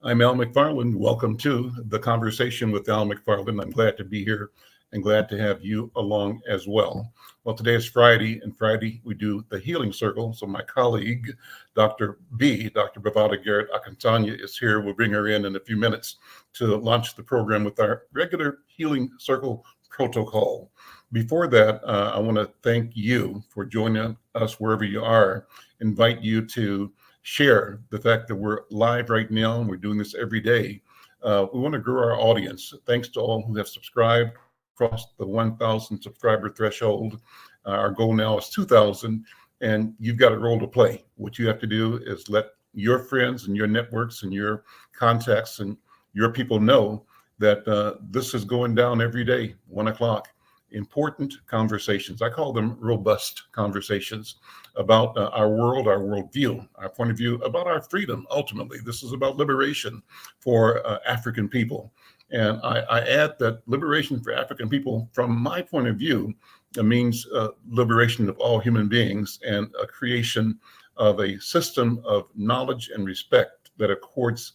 I'm Al McFarlane. Welcome to the Conversation with Al McFarlane. I'm glad to be here and glad to have you along as well. Well, today is Friday, and Friday we do the Healing Circle. So my colleague, Dr. Bhavada Garrett Akantanya, is here. We'll bring her in a few minutes to launch the program with our regular Healing Circle protocol. Before that, I want to thank you for joining us wherever you are. Invite you to share the fact that we're live right now and we're doing this every day. We want to grow our audience. Thanks to all who have subscribed, crossed the 1,000 subscriber threshold. Our goal now is 2,000, and you've got a role to play. What you have to do is let your friends and your networks and your contacts and your people know that this is going down every day, 1 o'clock. Important conversations. I call them robust conversations about our world, our worldview, our point of view, about our freedom. Ultimately, this is about liberation for African people. And I add that liberation for African people, from my point of view, means liberation of all human beings and a creation of a system of knowledge and respect that accords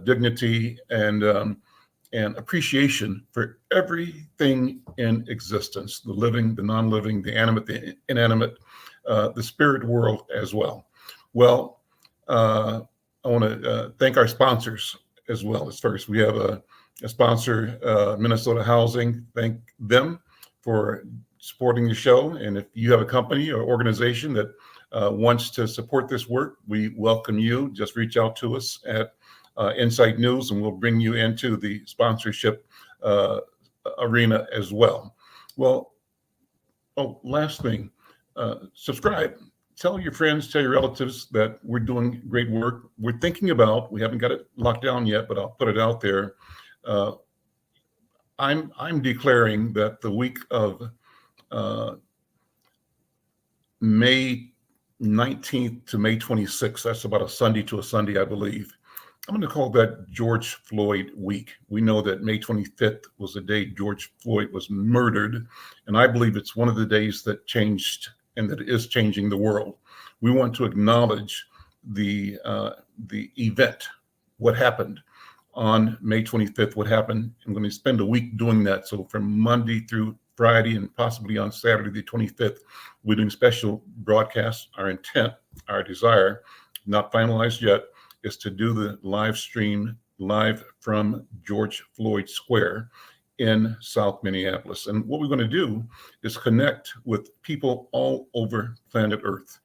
dignity and appreciation for everything in existence, the living, the non-living, the animate, the inanimate, the spirit world as well. Well, I want to thank our sponsors as well. As first, we have a sponsor, Minnesota Housing. Thank them for supporting the show. And if you have a company or organization that wants to support this work, we welcome you. Just reach out to us at Insight News, and we'll bring you into the sponsorship arena as well. Well, last thing, subscribe. Tell your friends, tell your relatives that we're doing great work. We're thinking about, we haven't got it locked down yet, but I'll put it out there. I'm declaring that the week of May 19th to May 26th, that's about a Sunday to a Sunday, I believe. I'm going to call that George Floyd week. We know that May 25th was the day George Floyd was murdered, and I believe it's one of the days that changed and that is changing the world. We want to acknowledge the event, what happened on May 25th, what happened. I'm going to spend a week doing that. So from Monday through Friday and possibly on Saturday the 25th, we're doing special broadcasts. Our intent, our desire, not finalized yet, is to do the live stream live from George Floyd Square in South Minneapolis. And what we're going to do is connect with people all over planet Earth.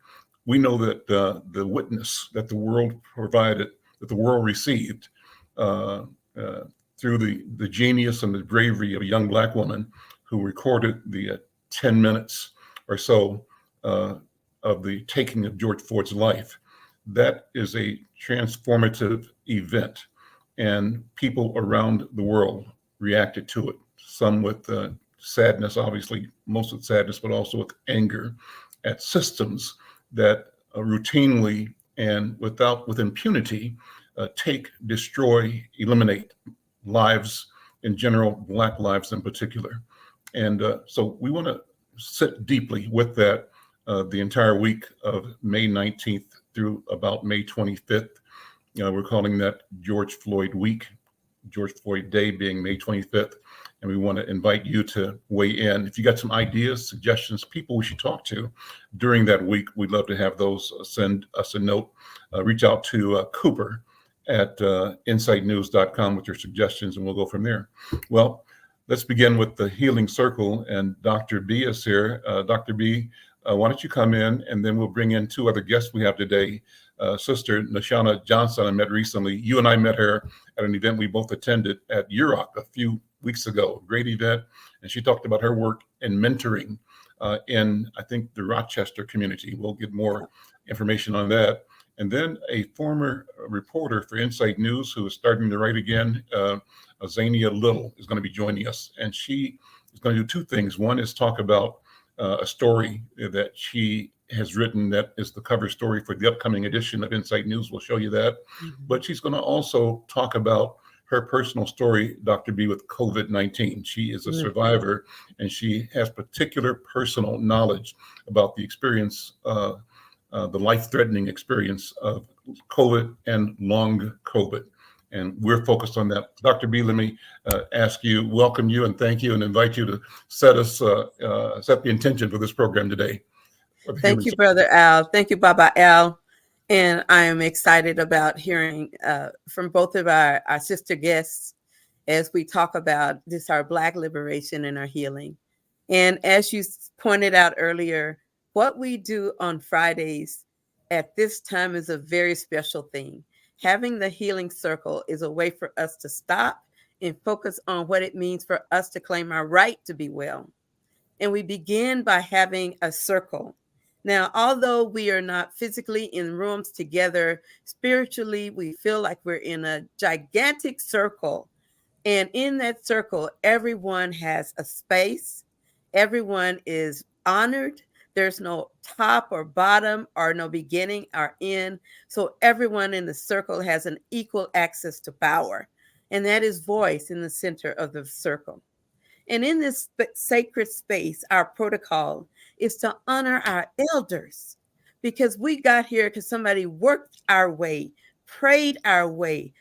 We know that the witness that the world provided, that the world received through the genius and the bravery of a young Black woman who recorded the 10 minutes or so of the taking of George Floyd's life. That is a transformative event, and people around the world reacted to it. Some with sadness, obviously, most with sadness, but also with anger at systems that routinely and with impunity take, destroy, eliminate lives in general, Black lives in particular. And so we want to sit deeply with that the entire week of May 19th through about May 25th. We're calling that George Floyd Week, George Floyd Day being May 25th. And we want to invite you to weigh in. If you got some ideas, suggestions, people we should talk to during that week, we'd love to have those. Send us a note. Reach out to Cooper at insightnews.com with your suggestions, and we'll go from there. Well, let's begin with the Healing Circle, and Dr. B is here. Dr. B, why don't you come in, and then we'll bring in two other guests we have today. Sister Nashana Johnson, I met recently. You and I met her at an event we both attended at UROC a few weeks ago. Great event. And she talked about her work in mentoring in, I think, the Rochester community. We'll get more information on that. And then a former reporter for Insight News who is starting to write again, Azania Little, is going to be joining us. And she is going to do two things. One is talk about a story that she has written that is the cover story for the upcoming edition of Insight News. We'll show you that. Mm-hmm. But she's going to also talk about her personal story, Dr. B, with COVID-19. She is a survivor, and she has particular personal knowledge about the experience, the life-threatening experience of COVID and long COVID. and we're focused on that. Dr. B, let me welcome you, and thank you, and invite you to set the intention for this program today. Thank you, Brother Al. Thank you, Baba Al. And I am excited about hearing from both of our sister guests as we talk about this, our Black liberation and our healing. And as you pointed out earlier, what we do on Fridays at this time is a very special thing. Having the healing circle is a way for us to stop and focus on what it means for us to claim our right to be well. And we begin by having a circle. Now, although we are not physically in rooms together, spiritually, we feel like we're in a gigantic circle. And in that circle, everyone has a space. Everyone is honored. There's no top or bottom or no beginning or end. So everyone in the circle has an equal access to power. And that is voice in the center of the circle. And in this sacred space, our protocol is to honor our elders, because we got here because somebody worked our way, prayed our way,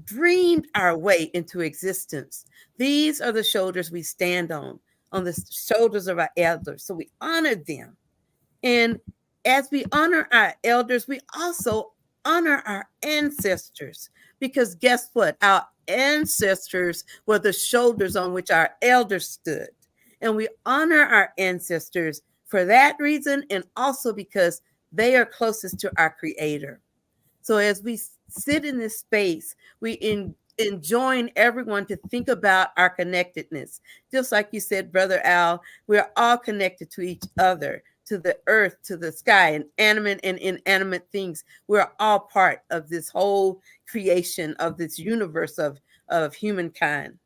dreamed our way into existence. These are the shoulders we stand on the shoulders of our elders. So we honor them. And as we honor our elders, we also honor our ancestors, because guess what? Our ancestors were the shoulders on which our elders stood. And we honor our ancestors for that reason, and also because they are closest to our Creator. So as we sit in this space, we enjoin everyone to think about our connectedness. Just like you said, Brother Al, we're all connected to each other, to the earth, to the sky, and animate and inanimate things. We're all part of this whole creation of this universe of humankind.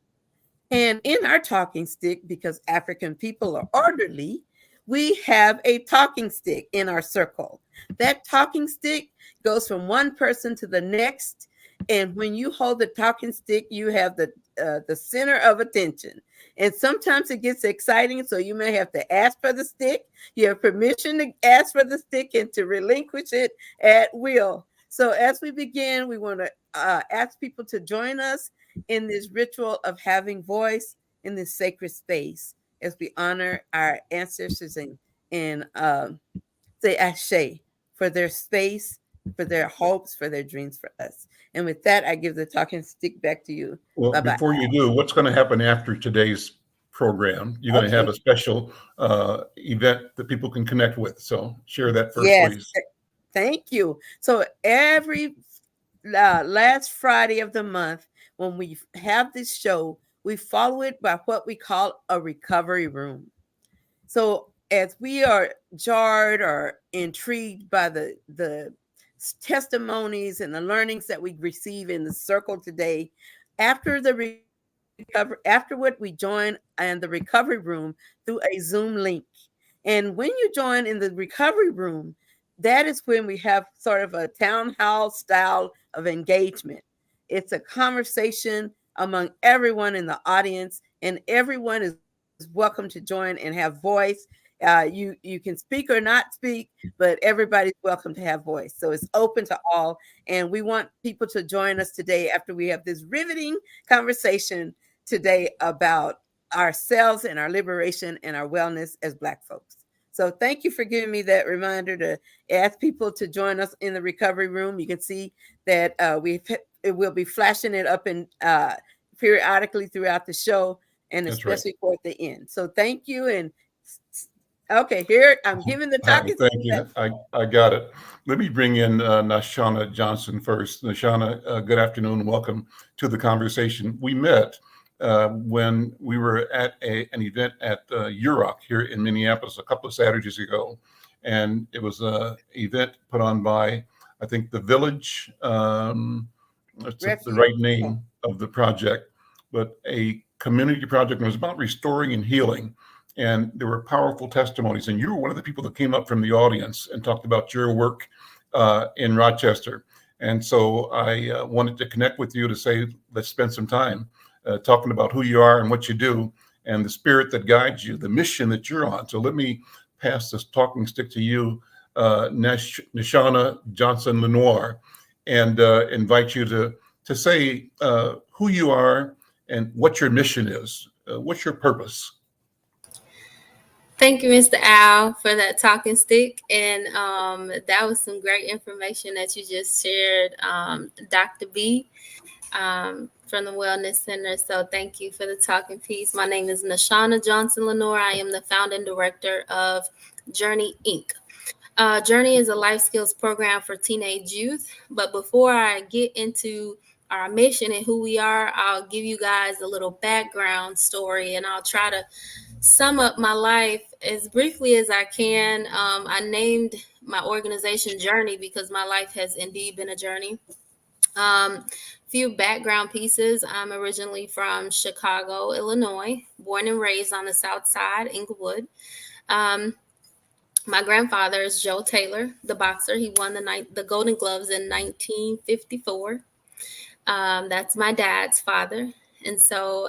And in our talking stick, because African people are orderly, we have a talking stick in our circle. That talking stick goes from one person to the next. And when you hold the talking stick, you have the center of attention. And sometimes it gets exciting, so you may have to ask for the stick. You have permission to ask for the stick and to relinquish it at will. So as we begin, we want to ask people to join us in this ritual of having voice in this sacred space as we honor our ancestors and say ashe for their space, for their hopes, for their dreams for us. And with that, I give the talking stick back to you. Well, Bye-bye. Before you do, what's going to happen after today's program? You're going to have a special event that people can connect with. So share that first, please. Thank you. So every last Friday of the month, when we have this show, we follow it by what we call a recovery room. So as we are jarred or intrigued by the testimonies and the learnings that we receive in the circle today, afterward we join in the recovery room through a Zoom link. And when you join in the recovery room, that is when we have sort of a town hall style of engagement. It's a conversation among everyone in the audience, and everyone is welcome to join and have voice. You can speak or not speak, but everybody's welcome to have voice. So it's open to all. And we want people to join us today after we have this riveting conversation today about ourselves and our liberation and our wellness as Black folks. So thank you for giving me that reminder to ask people to join us in the recovery room. You can see that we'll be flashing it up in periodically throughout the show, and especially toward the end. So thank you. And okay, here I'm giving the talking. Thank you. I got it. Let me bring in Nashana Johnson first. Nashana, good afternoon. Welcome to the conversation. We met when we were at an event at UROC here in Minneapolis a couple of Saturdays ago. And it was an event put on by, I think, The Village. That's the right name of the project, but a community project. And it was about restoring and healing. And there were powerful testimonies. And you were one of the people that came up from the audience and talked about your work in Rochester. And so I wanted to connect with you to say, let's spend some time talking about who you are and what you do and the spirit that guides you, the mission that you're on. So let me pass this talking stick to you, Nashana Johnson Lenoir, and invite you to to say who you are and what your mission is. What's your purpose? Thank you, Mr. Al, for that talking stick. And that was some great information that you just shared, Dr. B, from the Wellness Center. So thank you for the talking piece. My name is Nashana Johnson Lenore. I am the founding director of Journey Inc. Journey is a life skills program for teenage youth. But before I get into our mission and who we are, I'll give you guys a little background story, and I'll try to sum up my life as briefly as I can. I named my organization Journey because my life has indeed been a journey. Few background pieces. I'm originally from Chicago, Illinois, born and raised on the South Side, Inglewood. My grandfather is Joe Taylor, the boxer. He won the Golden Gloves in 1954. That's my dad's father. And so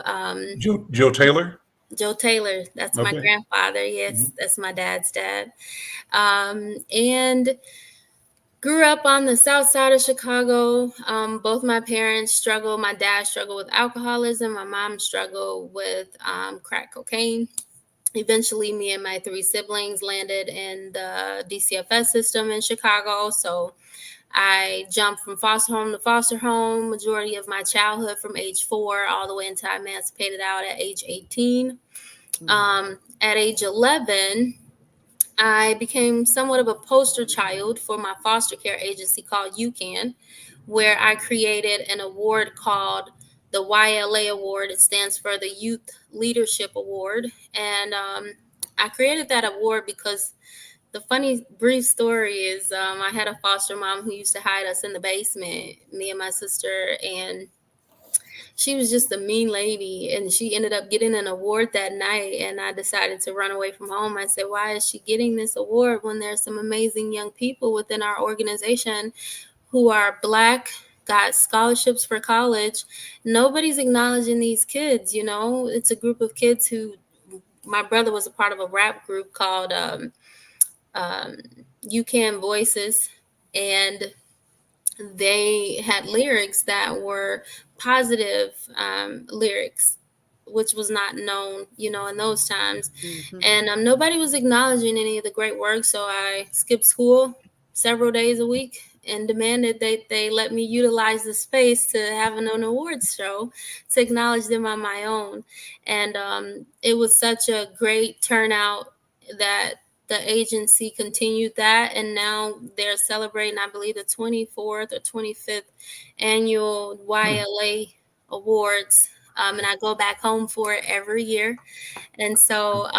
Joe Taylor? Joe Taylor, that's my grandfather. Yes, that's my dad's dad. And grew up on the south side of Chicago. Both my parents struggled. My dad struggled with alcoholism. My mom struggled with crack cocaine. Eventually, me and my three siblings landed in the DCFS system in Chicago. So I jumped from foster home to foster home, majority of my childhood from age 4 all the way until I emancipated out at age 18. At age 11, I became somewhat of a poster child for my foster care agency called UCAN, where I created an award called the YLA Award. It stands for the Youth Leadership Award. And I created that award because the funny brief story is I had a foster mom who used to hide us in the basement, me and my sister, and she was just a mean lady, and she ended up getting an award that night. And I decided to run away from home. I said, why is she getting this award when there's some amazing young people within our organization who are Black, got scholarships for college? Nobody's acknowledging these kids. You know, it's a group of kids who, my brother was a part of a rap group called You Can Voices, and they had lyrics that were positive lyrics, which was not known, in those times. And nobody was acknowledging any of the great work. So I skipped school several days a week and demanded that they let me utilize the space to have an awards show to acknowledge them on my own. And it was such a great turnout that the agency continued that, and now they're celebrating, I believe, the 24th or 25th annual YLA Awards. And I go back home for it every year. And so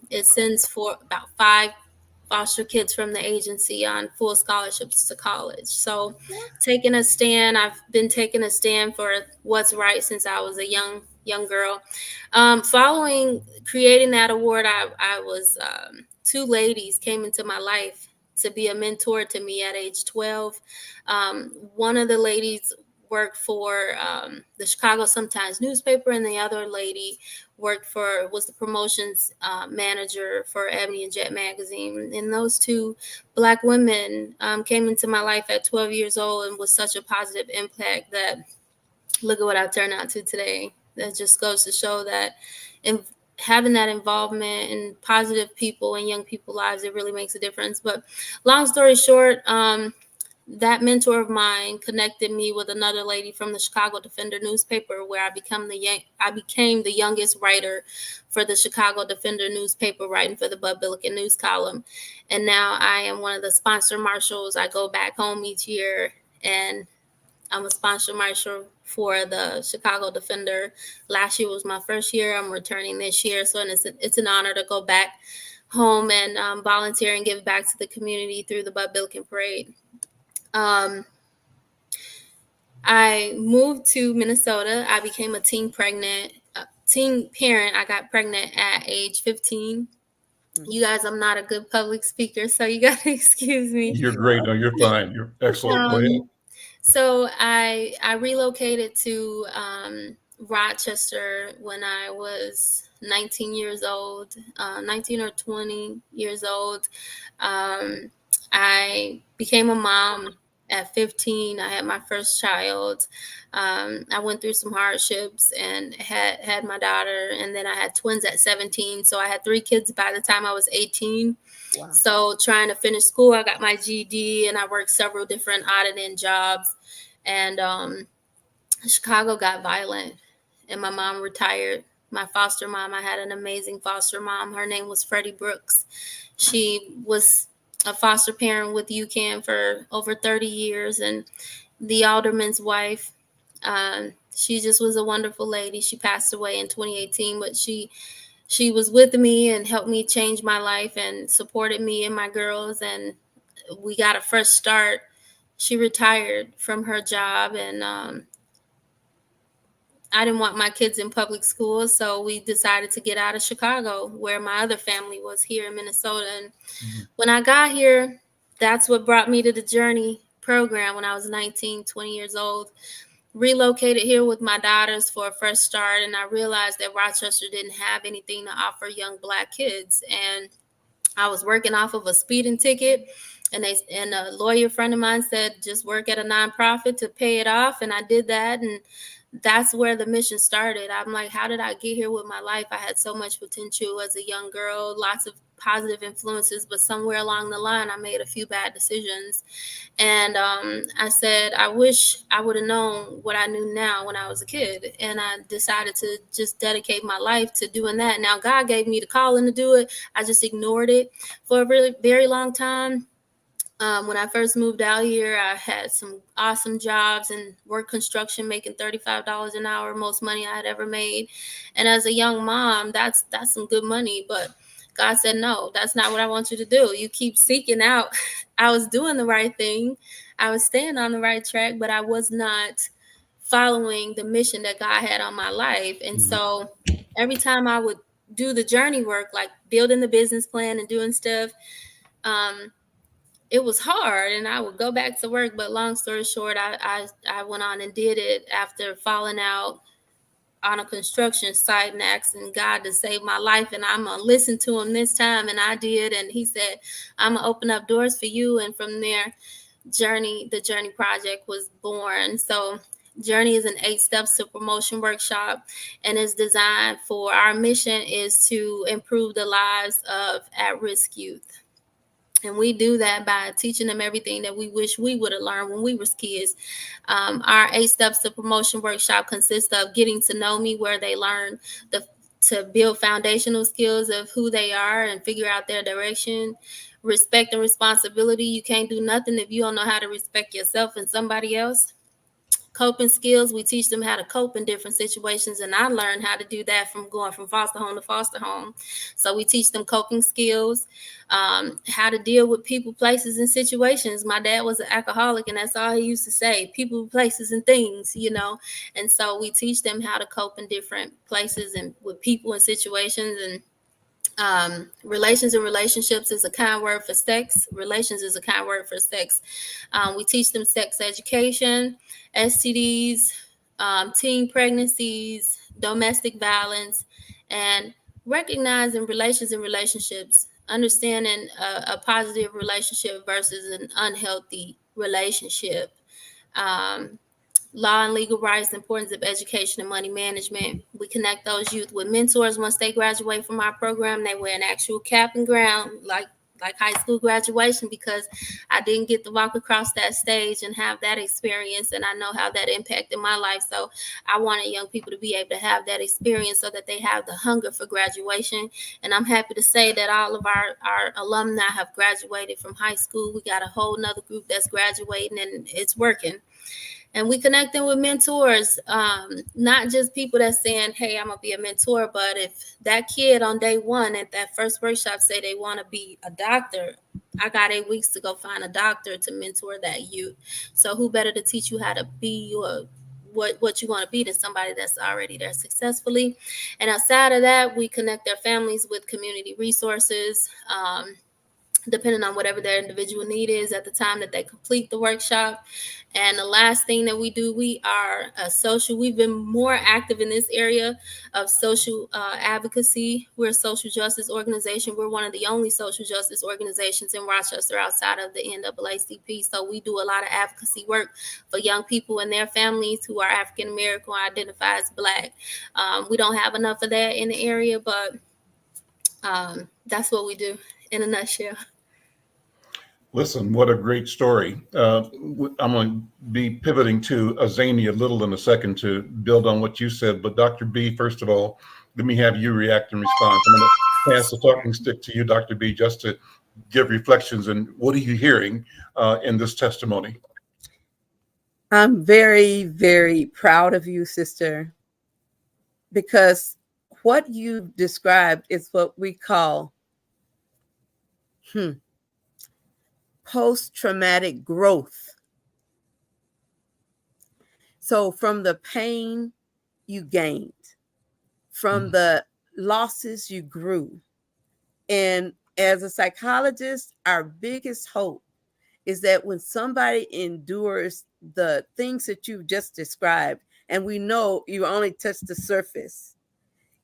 it sends for about 5 foster kids from the agency on full scholarships to college. So taking a stand, I've been taking a stand for what's right since I was a young girl. Following creating that award, I was 2 ladies came into my life to be a mentor to me at age 12. One of the ladies worked for the Chicago Sun-Times newspaper, and the other lady was the promotions manager for Ebony and Jet magazine. And those 2 Black women came into my life at 12 years old and was such a positive impact that look at what I've turned out to today. That just goes to show that having that involvement in positive people and young people's lives, it really makes a difference. But long story short, that mentor of mine connected me with another lady from the Chicago Defender newspaper, where I became the youngest writer for the Chicago Defender newspaper, writing for the Bud Billiken news column. And now I am one of the sponsor marshals. I go back home each year, and I'm a sponsor marshal for the Chicago Defender. Last year was my first year. I'm returning this year. So it's an honor to go back home and volunteer and give back to the community through the Bud Billiken Parade. I moved to Minnesota. I became a teen parent. I got pregnant at age 15. You guys, I'm not a good public speaker, so you got to excuse me. You're great. No, you're fine. You're excellent. Go ahead. So I relocated to Rochester when I was 19 years old, 19 or 20 years old. I became a mom At 15, I had my first child. I went through some hardships and had my daughter, and then I had twins at 17. So I had 3 kids by the time I was 18. Wow. So trying to finish school, I got my GED, and I worked several different odd and end jobs. And Chicago got violent, and my mom retired. My foster mom, I had an amazing foster mom. Her name was Freddie Brooks. She was a foster parent with UCAN for over 30 years, and the alderman's wife. She just was a wonderful lady. She passed away in 2018, but she was with me and helped me change my life and supported me and my girls, and we got a fresh start. She retired from her job, and I didn't want my kids in public school, so we decided to get out of Chicago, where my other family was here in Minnesota. And when I got here, that's what brought me to the Journey program when I was 19, 20 years old. Relocated here with my daughters for a fresh start, and I realized that Rochester didn't have anything to offer young Black kids. And I was working off of a speeding ticket, and a lawyer friend of mine said, just work at a nonprofit to pay it off. And I did that, and that's where the mission started. I'm like, how did I get here with my life? I had so much potential as a young girl, lots of positive influences, but somewhere along the line, I made a few bad decisions. And I said, I wish I would have known what I knew now when I was a kid. And I decided to just dedicate my life to doing that. Now, God gave me the calling to do it. I just ignored it for a really very long time. When I first moved out here, I had some awesome jobs and work construction, making $35 an hour, most money I had ever made. And as a young mom, that's some good money. But God said, no, that's not what I want you to do. You keep seeking out. I was doing the right thing. I was staying on the right track, but I was not following the mission that God had on my life. And so every time I would do the journey work, like building the business plan and doing stuff, it was hard, and I would go back to work. But long story short, I went on and did it after falling out on a construction site and asking God to save my life. And I'm going to listen to him this time. And I did. And he said, I'm going to open up doors for you. And from there, the Journey Project was born. So Journey is an 8 steps to promotion workshop, and is designed for, our mission is to improve the lives of at-risk youth. And we do that by teaching them everything that we wish we would have learned when we were kids. Our 8 steps to promotion workshop consists of getting to know me, where they learn to build foundational skills of who they are and figure out their direction. Respect and responsibility. You can't do nothing if you don't know how to respect yourself and somebody else. Coping skills, we teach them how to cope in different situations, and I learned how to do that from going from foster home to foster home. So we teach them coping skills, how to deal with people, places, and situations. My dad was an alcoholic, and that's all he used to say: people, places, and things, and so we teach them how to cope in different places and with people and situations. And relations and relationships is a kind word for sex. Relations is a kind word for sex. We teach them sex education, STDs, teen pregnancies, domestic violence, and recognizing relations and relationships, understanding a positive relationship versus an unhealthy relationship. Law and legal rights, the importance of education and money management. We connect those youth with mentors. Once they graduate from our program, they wear an actual cap and gown, like high school graduation, because I didn't get to walk across that stage and have that experience, and I know how that impacted my life. So I wanted young people to be able to have that experience so that they have the hunger for graduation. And I'm happy to say that all of our alumni have graduated from high school. We got a whole nother group that's graduating, and it's working. And we connect them with mentors, not just people that's saying, hey, I'm going to be a mentor. But if that kid on day one at that first workshop say they want to be a doctor, I got 8 weeks to go find a doctor to mentor that youth. So who better to teach you how to be or what you want to be than somebody that's already there successfully. And outside of that, we connect their families with community resources. depending on whatever their individual need is at the time that they complete the workshop. And the last thing that we do, we are a social, we've been more active in this area of social advocacy. We're a social justice organization. We're one of the only social justice organizations in Rochester outside of the NAACP. So we do a lot of advocacy work for young people and their families who are African American or identify as Black. We don't have enough of that in the area, but that's what we do in a nutshell. Listen, what a great story. I'm going to be pivoting to Azania Little in a second to build on what you said. But Dr. B, first of all, let me have you react and respond. I'm going to pass the talking stick to you, Dr. B, just to give reflections. And what are you hearing in this testimony? I'm very, very proud of you, sister, because what you described is what we call post-traumatic growth. So from the pain, you gained. From the losses, you grew. And as a psychologist, our biggest hope is that when somebody endures the things that you just described, and we know you only touched the surface,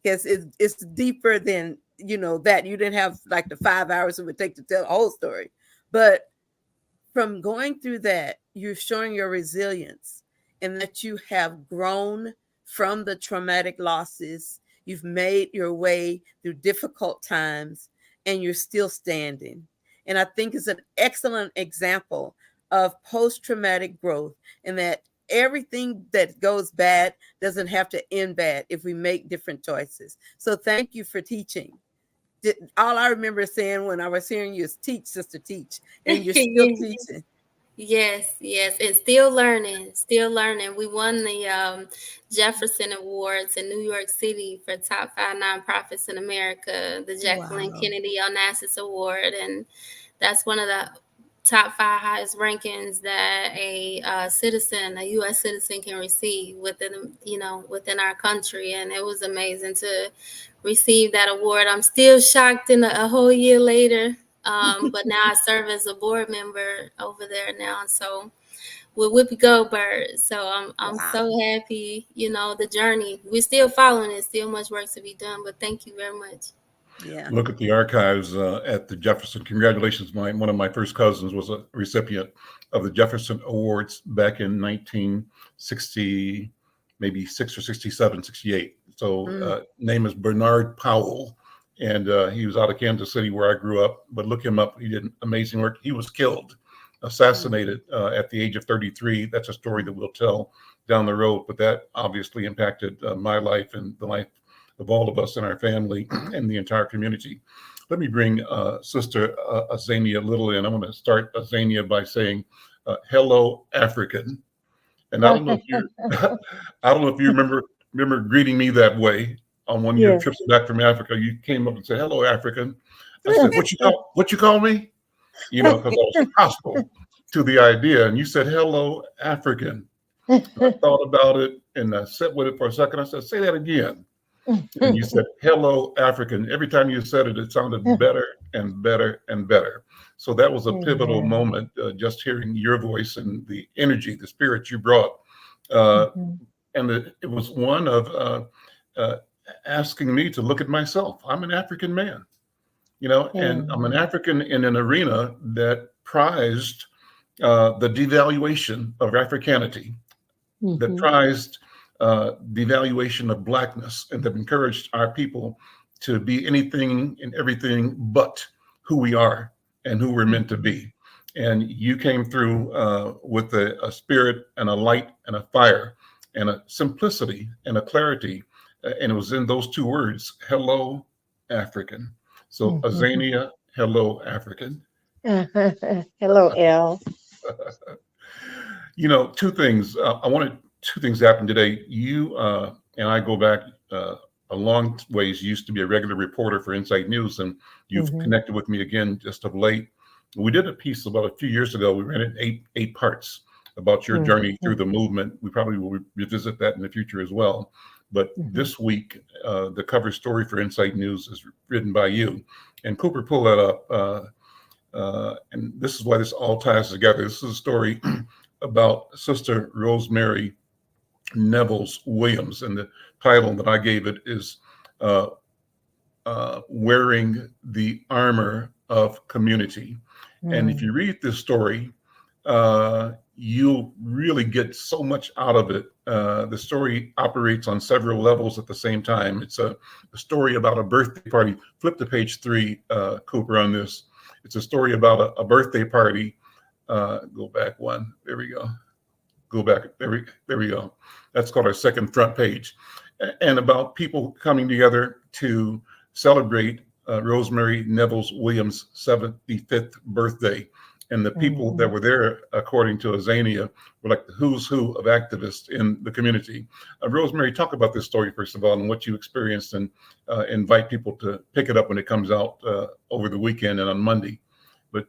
because it's deeper than, that you didn't have like the 5 hours it would take to tell the whole story. But from going through that, you're showing your resilience and that you have grown from the traumatic losses. You've made your way through difficult times and you're still standing. And I think it's an excellent example of post-traumatic growth, and that everything that goes bad doesn't have to end bad if we make different choices. So thank you for teaching. All I remember saying when I was hearing you is teach, sister, teach. And you're still teaching. Yes, and still learning. We won the Jefferson Awards in New York City for top 5 nonprofits in America, the Jacqueline Kennedy Onassis Award. And that's one of the top 5 highest rankings that a U.S. citizen can receive within our country. And it was amazing to receive that award. I'm still shocked a whole year later. But now I serve as a board member over there now. So with Whoopi Goldberg. So I'm so happy, the journey. We're still following it, still much work to be done, but thank you very much. Yeah. Look at the archives at the Jefferson. Congratulations. One of my first cousins was a recipient of the Jefferson Awards back in 1960, maybe 6 or 67, 68. So name is Bernard Powell. And he was out of Kansas City where I grew up, but look him up. He did amazing work. He was killed, assassinated at the age of 33. That's a story that we'll tell down the road, but that obviously impacted my life and the life of all of us in our family and the entire community. Let me bring Sister Azania Little in. I'm going to start Azania by saying, hello, African. And I don't know if you remember greeting me that way. On one of your trips back from Africa, you came up and said, hello, African. I said, what you call me? Because I was hostile to the idea. And you said, hello, African. I thought about it and I sat with it for a second. I said, say that again. And you said, hello, African. Every time you said it, it sounded better and better and better. So that was a pivotal moment, just hearing your voice and the energy, the spirit you brought. And it was one of asking me to look at myself. I'm an African man, and I'm an African in an arena that prized the devaluation of Africanity, that prized devaluation of Blackness, and that encouraged our people to be anything and everything but who we are and who we're meant to be. And you came through with a spirit and a light and a fire and a simplicity and a clarity. And it was in those 2 words, hello, African. So Azania, hello, African. Hello, Al. 2 things. I wanted 2 things to happen today. You and I go back a long ways. You used to be a regular reporter for Insight News, and you've connected with me again just of late. We did a piece about a few years ago. We ran it in 8 parts about your journey through the movement. We probably will revisit that in the future as well. But this week, the cover story for Insight News is written by you. And Cooper, pull that up. And this is why this all ties together. This is a story about Sister Rosemary Nevels Williams, and the title that I gave it is Wearing the Armor of Community. And if you read this story, you'll really get so much out of it. The story operates on several levels at the same time. It's a story about a birthday party. Flip to page 3, Cooper, on this. It's a story about a birthday party. Go back one. There we go. Go back. There we go. That's called our second front page. And about people coming together to celebrate Rosemary Nevels Williams' 75th birthday. And the people that were there, according to Azania, were like the who's who of activists in the community. Rosemary, talk about this story, first of all, and what you experienced, and invite people to pick it up when it comes out over the weekend and on Monday. But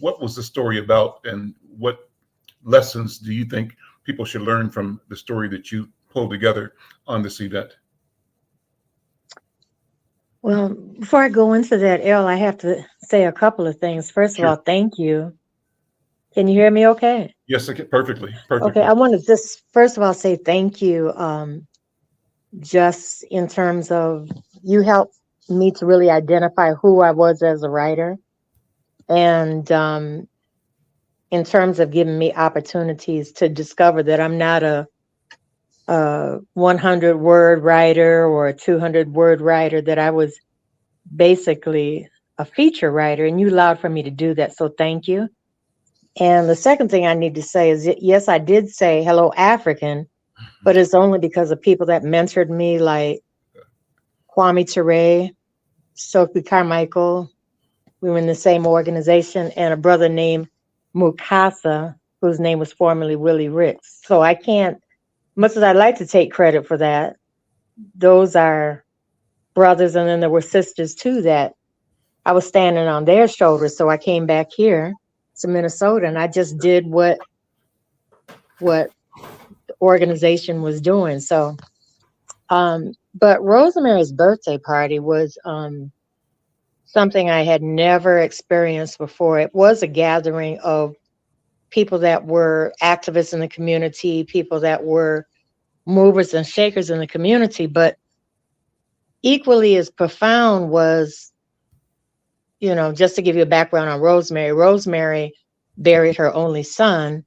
what was the story about, and what lessons do you think people should learn from the story that you pulled together on this event? Well, before I go into that, Elle, I have to say a couple of things. First Sure. of all, thank you. Can you hear me okay? Yes, I can, perfectly. Okay, I want to just first of all say thank you. Just in terms of you helped me to really identify who I was as a writer, and in terms of giving me opportunities to discover that I'm not a 100-word writer or a 200-word writer, that I was basically a feature writer, and you allowed for me to do that. So thank you. And the second thing I need to say is that, yes, I did say hello African, but it's only because of people that mentored me, like Kwame Ture, Stokely Carmichael. We were in the same organization, and a brother named Mukasa, whose name was formerly Willie Ricks. So I can't, much as I'd like to take credit for that, those are brothers, and then there were sisters too that I was standing on their shoulders. So I came back here to Minnesota, and I just did what the organization was doing. So, but Rosemary's birthday party was something I had never experienced before. It was a gathering of people that were activists in the community, people that were movers and shakers in the community, but equally as profound was, you know, just to give you a background on Rosemary, Rosemary buried her only son.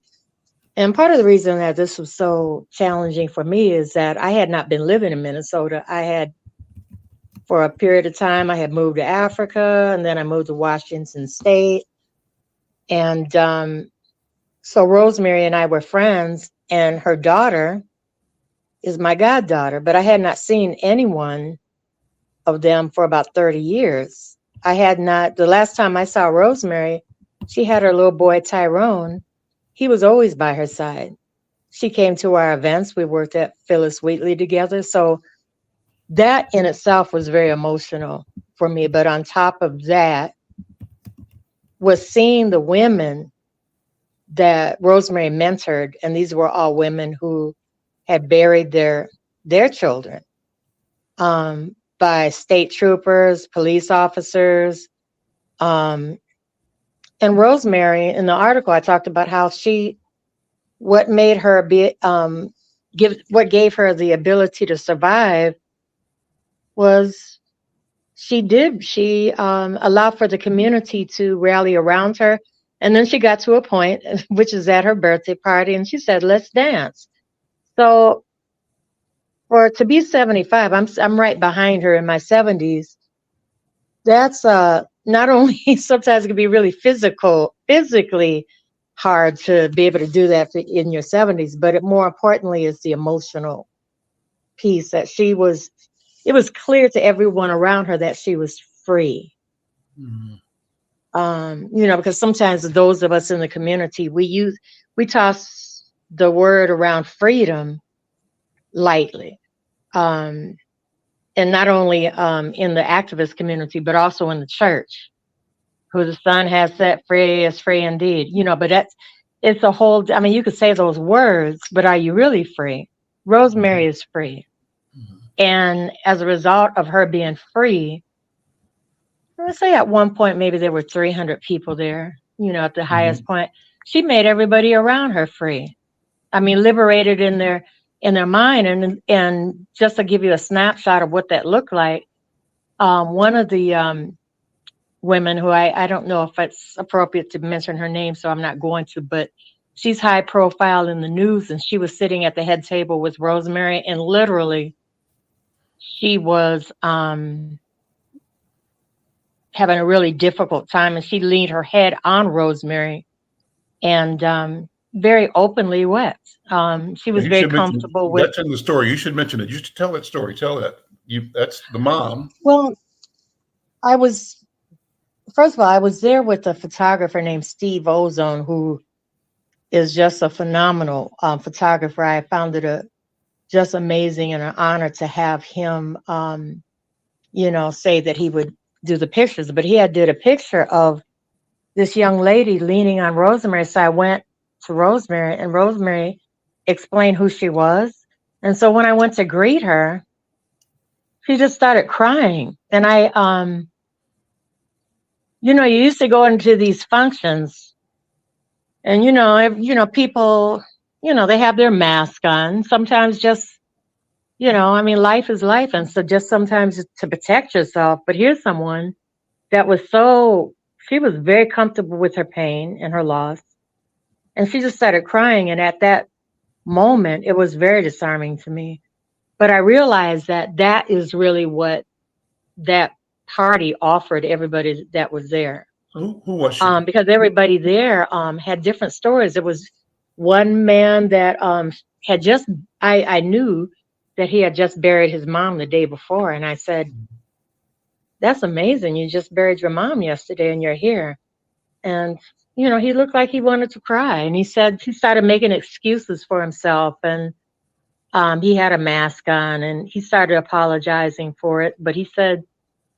And part of the reason that this was so challenging for me is that I had not been living in Minnesota. I had, for a period of time, I had moved to Africa, and then I moved to Washington State. And so Rosemary and I were friends, and her daughter is my goddaughter, but I had not seen anyone of them for about 30 years. I had not, the last time I saw Rosemary, she had her little boy, Tyrone. He was always by her side. She came to our events. We worked at Phyllis Wheatley together. So that in itself was very emotional for me. But on top of that was seeing the women that Rosemary mentored, and these were all women who had buried their children by state troopers, police officers. And Rosemary, in the article, I talked about how what made her what gave her the ability to survive was she allowed for the community to rally around her. And then she got to a point, which is at her birthday party, and she said, let's dance. So to be 75, I'm right behind her in my 70s. That's not only sometimes it can be really physically hard to be able to do that in your 70s, but it more importantly is the emotional piece that it was clear to everyone around her that she was free. Mm-hmm. You know, because sometimes those of us in the community, we toss the word around freedom lightly. And not only in the activist community, but also in the church. Who the Son has set free is free indeed. You know, but it's a whole, I mean, you could say those words, but are you really free? Rosemary is free. Mm-hmm. And as a result of her being free, I would say at one point, maybe there were 300 people there, at the highest Mm-hmm. point. She made everybody around her free. I mean, liberated in their mind. And just to give you a snapshot of what that looked like, one of the women who I don't know if it's appropriate to mention her name, so I'm not going to, but she's high profile in the news, and she was sitting at the head table with Rosemary, and literally she was having a really difficult time, and she leaned her head on Rosemary and very openly wept. She was You very should mention comfortable with. that's in the story. You should mention it. You should tell that story. Tell that. That's the mom. Well, first of all, I was there with a photographer named Steve Ozone, who is just a phenomenal photographer. I found it just amazing and an honor to have him, say that he would do the pictures. But he did a picture of this young lady leaning on Rosemary. So I went to Rosemary, and Rosemary explained who she was. And so when I went to greet her, she just started crying. And you used to go into these functions, and people, they have their mask on. Sometimes just, life is life, and so just sometimes to protect yourself. But here's someone that she was very comfortable with her pain and her loss, and she just started crying. And at that moment, it was very disarming to me. But I realized that is really what that party offered everybody that was there. Who was she? Because everybody there had different stories. There was one man that had just, I knew that he had just buried his mom the day before. And I said, that's amazing. You just buried your mom yesterday and you're here. And, he looked like he wanted to cry. And he said he started making excuses for himself. And he had a mask on, and he started apologizing for it. But he said,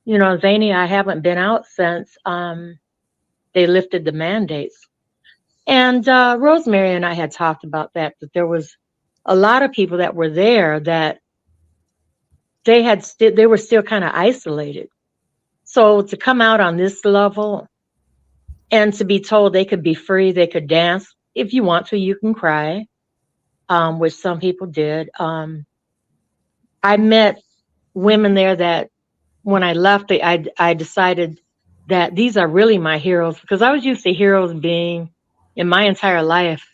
Zania, I haven't been out since they lifted the mandates. And Rosemary and I had talked about that there was a lot of people that were there that they were still kind of isolated. So to come out on this level and to be told they could be free, they could dance. If you want to, you can cry, which some people did. I met women there that when I left, I decided that these are really my heroes, because I was used to heroes being, in my entire life,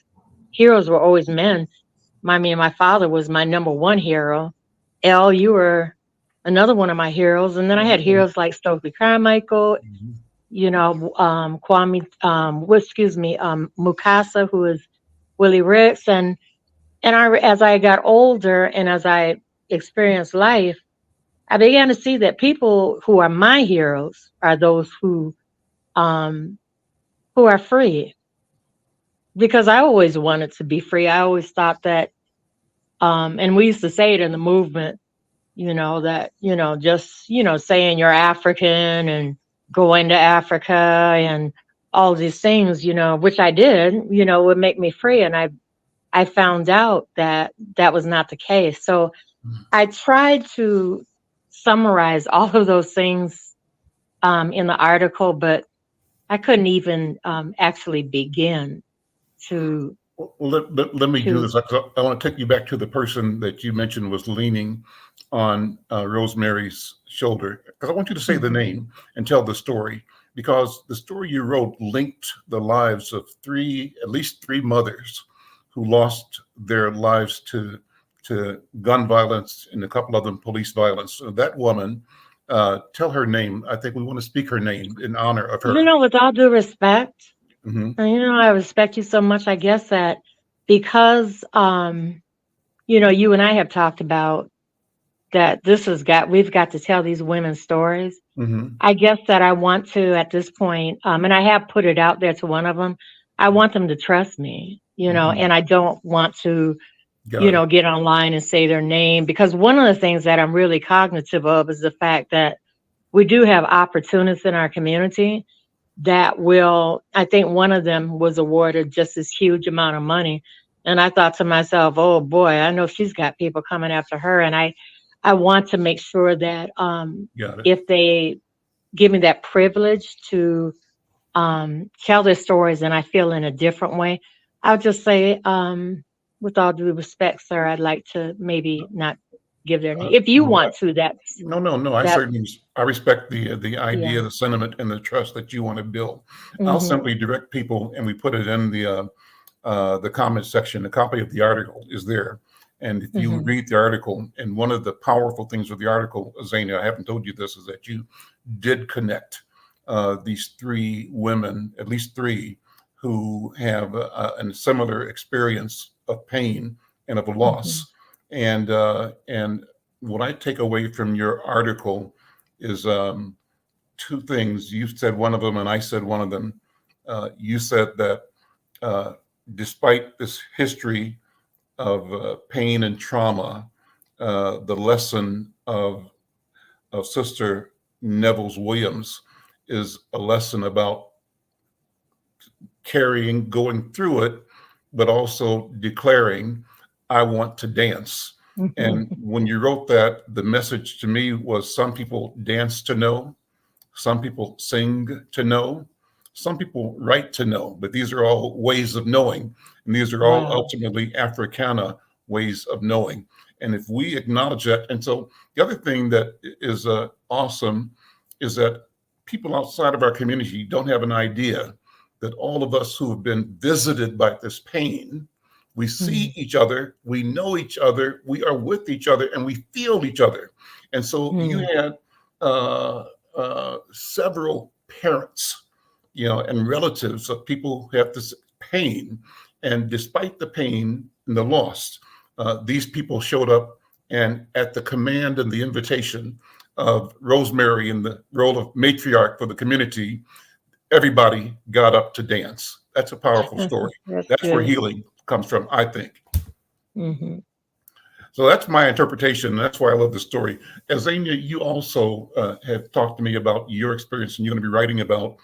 heroes were always men. My father was my number one hero. Elle, you were another one of my heroes. And then I had heroes like Stokely Carmichael, Kwame, Mukasa, who is Willie Ricks. And as I got older and as I experienced life, I began to see that people who are my heroes are those who are free. Because I always wanted to be free. I always thought that, and we used to say it in the movement, that, just, saying you're African and going to Africa and all these things, which I did, would make me free. And I found out that was not the case. So I tried to summarize all of those things in the article, but I couldn't even actually begin to. Well, let me do this. I want to take you back to the person that you mentioned was leaning on Rosemary's shoulder, because I want you to say the name and tell the story, because the story you wrote linked the lives of at least three mothers who lost their lives to gun violence and a couple of them police violence. So that woman, tell her name. I think we want to speak her name in honor of her. With all due respect, Mm-hmm. I respect you so much. I guess that because, you and I have talked about that we've got to tell these women's stories. Mm-hmm. I guess that I want to, at this point, and I have put it out there to one of them, I want them to trust me, Mm-hmm. and I don't want to, Got it. get online and say their name, because one of the things that I'm really cognitive of is the fact that we do have opportunists in our community that I think one of them was awarded just this huge amount of money. And I thought to myself, oh boy, I know she's got people coming after her. And I want to make sure that if they give me that privilege to tell their stories, and I feel in a different way. I'll just say, with all due respect, sir, I'd like to maybe not give their name. If you No, want to, no. I that certainly I respect the idea, yeah. the sentiment, and the trust that you want to build. I'll Hmm. simply direct people, and we put it in the comment section. A copy of the article is there, and if you Hmm. read the article, and one of the powerful things with the article, Azania, I haven't told you this, is that you did connect these three women, at least three, who have a similar experience of pain and of a Hmm. loss. And what I take away from your article is two things. You said one of them, and I said one of them. You said that uh, despite this history of pain and trauma, the lesson of Sister Neville's Williams is a lesson about carrying, going through it, but also declaring, I want to dance. And when you wrote that, the message to me was some people dance to know, some people sing to know, some people write to know, but these are all ways of knowing. And these are all Wow. ultimately Africana ways of knowing. And if we acknowledge that, and so the other thing that is awesome is that people outside of our community don't have an idea that all of us who have been visited by this pain, we see each other, we know each other, we are with each other, and we feel each other. And so you Mm-hmm. had several parents, and relatives of people who have this pain. And despite the pain and the loss, these people showed up, and at the command and the invitation of Rosemary in the role of matriarch for the community, everybody got up to dance. That's a powerful story. That's That's where good. healing comes from, I think. Hmm. So that's my interpretation. And that's why I love the story. Azania, you also have talked to me about your experience, and you're going to be writing about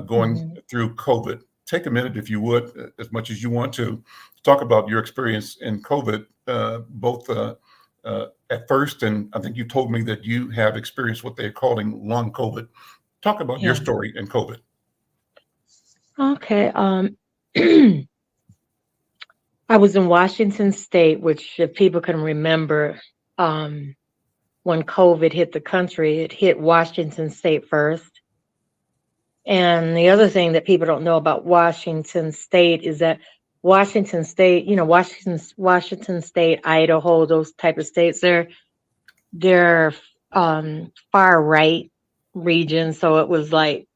going Hmm. through COVID. Take a minute, if you would, as much as you want to, talk about your experience in COVID, both at first, and I think you told me that you have experienced what they're calling long COVID. Talk about your Yeah. story in COVID. Okay. I was in Washington State, which, if people can remember, um, when COVID hit the country, it hit Washington State first. And the other thing that people don't know about Washington State is that Washington State, Washington State, Idaho, those type of states, they're far right regions. So it was like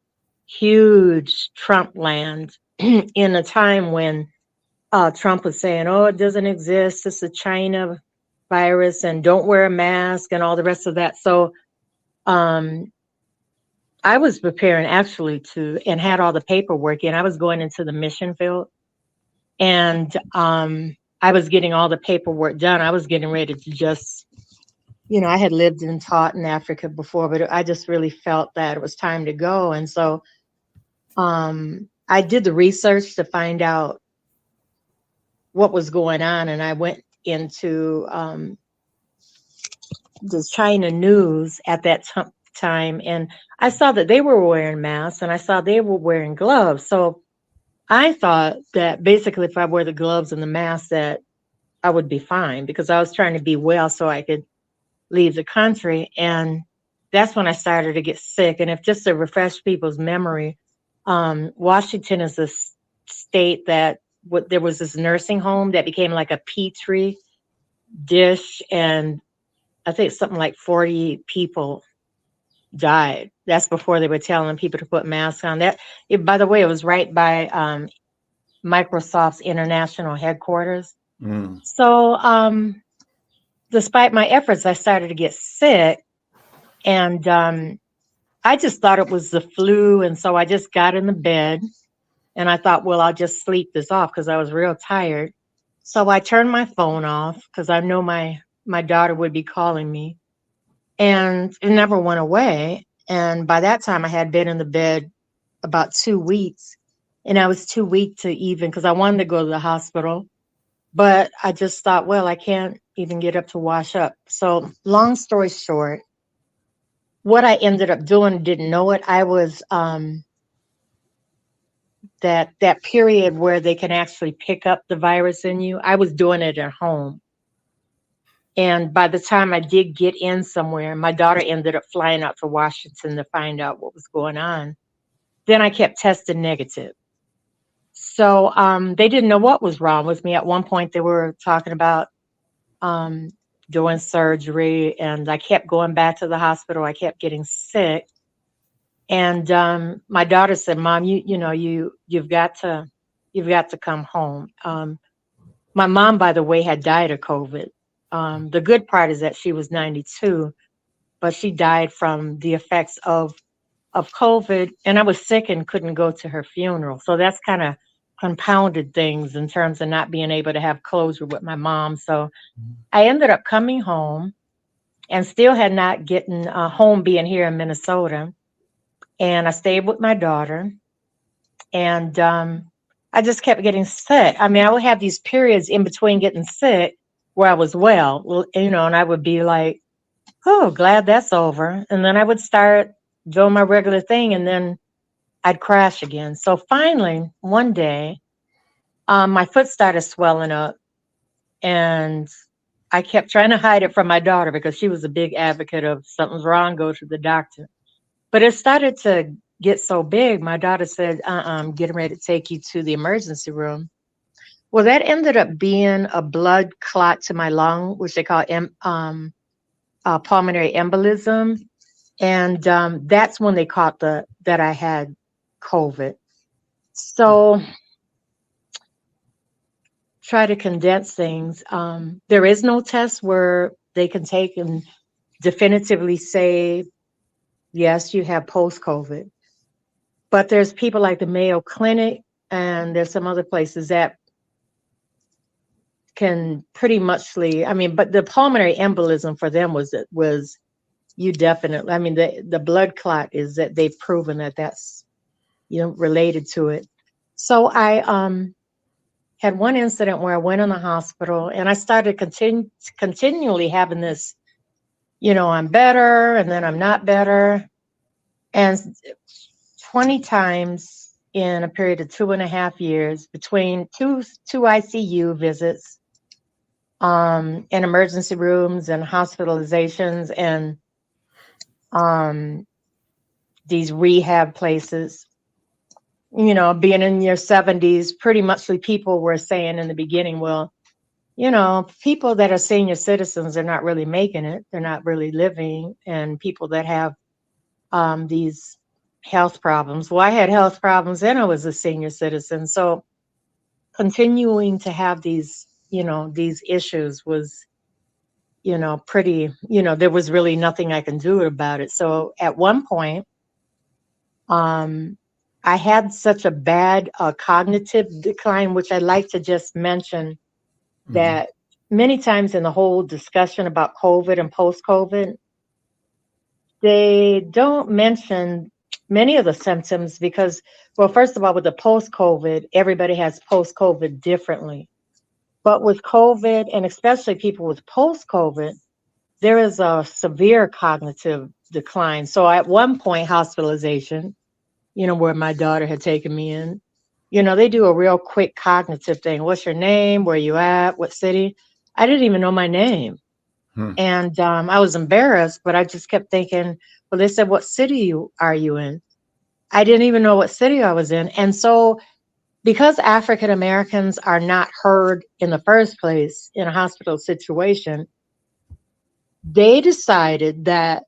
huge Trump land in a time when Trump was saying, "Oh, it doesn't exist. It's a China virus, and don't wear a mask," and all the rest of that. So um, I was preparing actually and had all the paperwork in. I was going into the mission field, and I was getting all the paperwork done. I was getting ready to just, I had lived and taught in Africa before, but I just really felt that it was time to go. And so I did the research to find out what was going on, and I went into the China news at that time, and I saw that they were wearing masks, and I saw they were wearing gloves. So I thought that basically if I wear the gloves and the mask that I would be fine, because I was trying to be well so I could leave the country. And that's when I started to get sick. And if just to refresh people's memory, Washington is a state that there was this nursing home that became like a petri dish, and I think something like 40 people died. That's before they were telling people to put masks on. By the way, it was right by Microsoft's international headquarters. Mm. So despite my efforts, I started to get sick, and I just thought it was the flu. And so I just got in the bed, and I thought, well, I'll just sleep this off because I was real tired. So I turned my phone off because I know my daughter would be calling me, and it never went away. And by that time, I had been in the bed about 2 weeks, and I was too weak to even, because I wanted to go to the hospital, but I just thought, well, I can't even get up to wash up. So long story short, what I ended up doing, didn't know it. I was that period where they can actually pick up the virus in you. I was doing it at home. And by the time I did get in somewhere, my daughter ended up flying out to Washington to find out what was going on. Then I kept testing negative. So they didn't know what was wrong with me. At one point, they were talking about doing surgery, and I kept going back to the hospital. I kept getting sick. And my daughter said, "Mom, you've got to come home." My mom, by the way, had died of COVID. The good part is that she was 92, but she died from the effects of COVID, and I was sick and couldn't go to her funeral. So that's kind of compounded things in terms of not being able to have closure with my mom. So I ended up coming home and still had not gotten home, being here in Minnesota. And I stayed with my daughter, and I just kept getting sick. I mean, I would have these periods in between getting sick where I was well, and I would be like, "Oh, glad that's over." And then I would start doing my regular thing, and then I'd crash again. So finally, one day, my foot started swelling up, and I kept trying to hide it from my daughter because she was a big advocate of something's wrong, go to the doctor. But it started to get so big, my daughter said, I'm getting ready to take you to the emergency room. Well, that ended up being a blood clot to my lung, which they call pulmonary embolism. And that's when they caught that I had COVID. So try to condense things. There is no test where they can take and definitively say, yes, you have post-COVID. But there's people like the Mayo Clinic, and there's some other places that can pretty muchly, but the pulmonary embolism for them was you definitely, the blood clot is that they've proven that that's, related to it. So I had one incident where I went in the hospital, and I started continually having this, I'm better, and then I'm not better. And 20 times in a period of 2.5 years, between two ICU visits, in emergency rooms and hospitalizations and these rehab places, being in your 70s, pretty much people were saying in the beginning, well, people that are senior citizens are not really making it. They're not really living. And people that have these health problems. Well, I had health problems and I was a senior citizen. So continuing to have these, these issues was, pretty, there was really nothing I can do about it. So at one point, I had such a bad cognitive decline, which I like to just mention that many times in the whole discussion about COVID and post-COVID, they don't mention many of the symptoms because, well, first of all, with the post-COVID, everybody has post-COVID differently. But with COVID, and especially people with post-COVID, there is a severe cognitive decline. So at one point, hospitalization, where my daughter had taken me in, they do a real quick cognitive thing. What's your name? Where you at? What city? I didn't even know my name. And I was embarrassed, but I just kept thinking, well, they said, what city are you in? I didn't even know what city I was in. And so because African Americans are not heard in the first place in a hospital situation, they decided that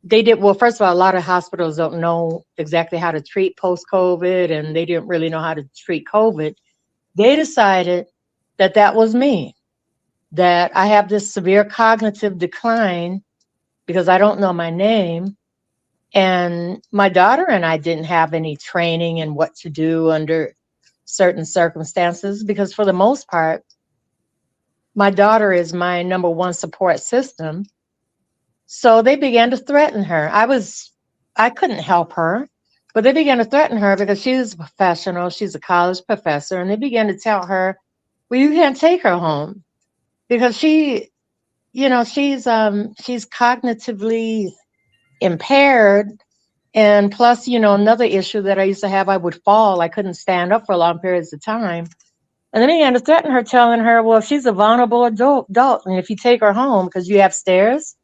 they did, well, first of all, a lot of hospitals don't know exactly how to treat post-COVID, and they didn't really know how to treat COVID. They decided that that was me, that I have this severe cognitive decline because I don't know my name. And my daughter and I didn't have any training in what to do under certain circumstances, because for the most part, my daughter is my number one support system. So they began to threaten her. I couldn't help her, but they began to threaten her because she's a professional. She's a college professor. And they began to tell her, well, you can't take her home because she's cognitively impaired. And plus, another issue that I used to have, I would fall. I couldn't stand up for long periods of time. And then he had to threaten her, telling her, well, she's a vulnerable adult, and if you take her home because you have stairs,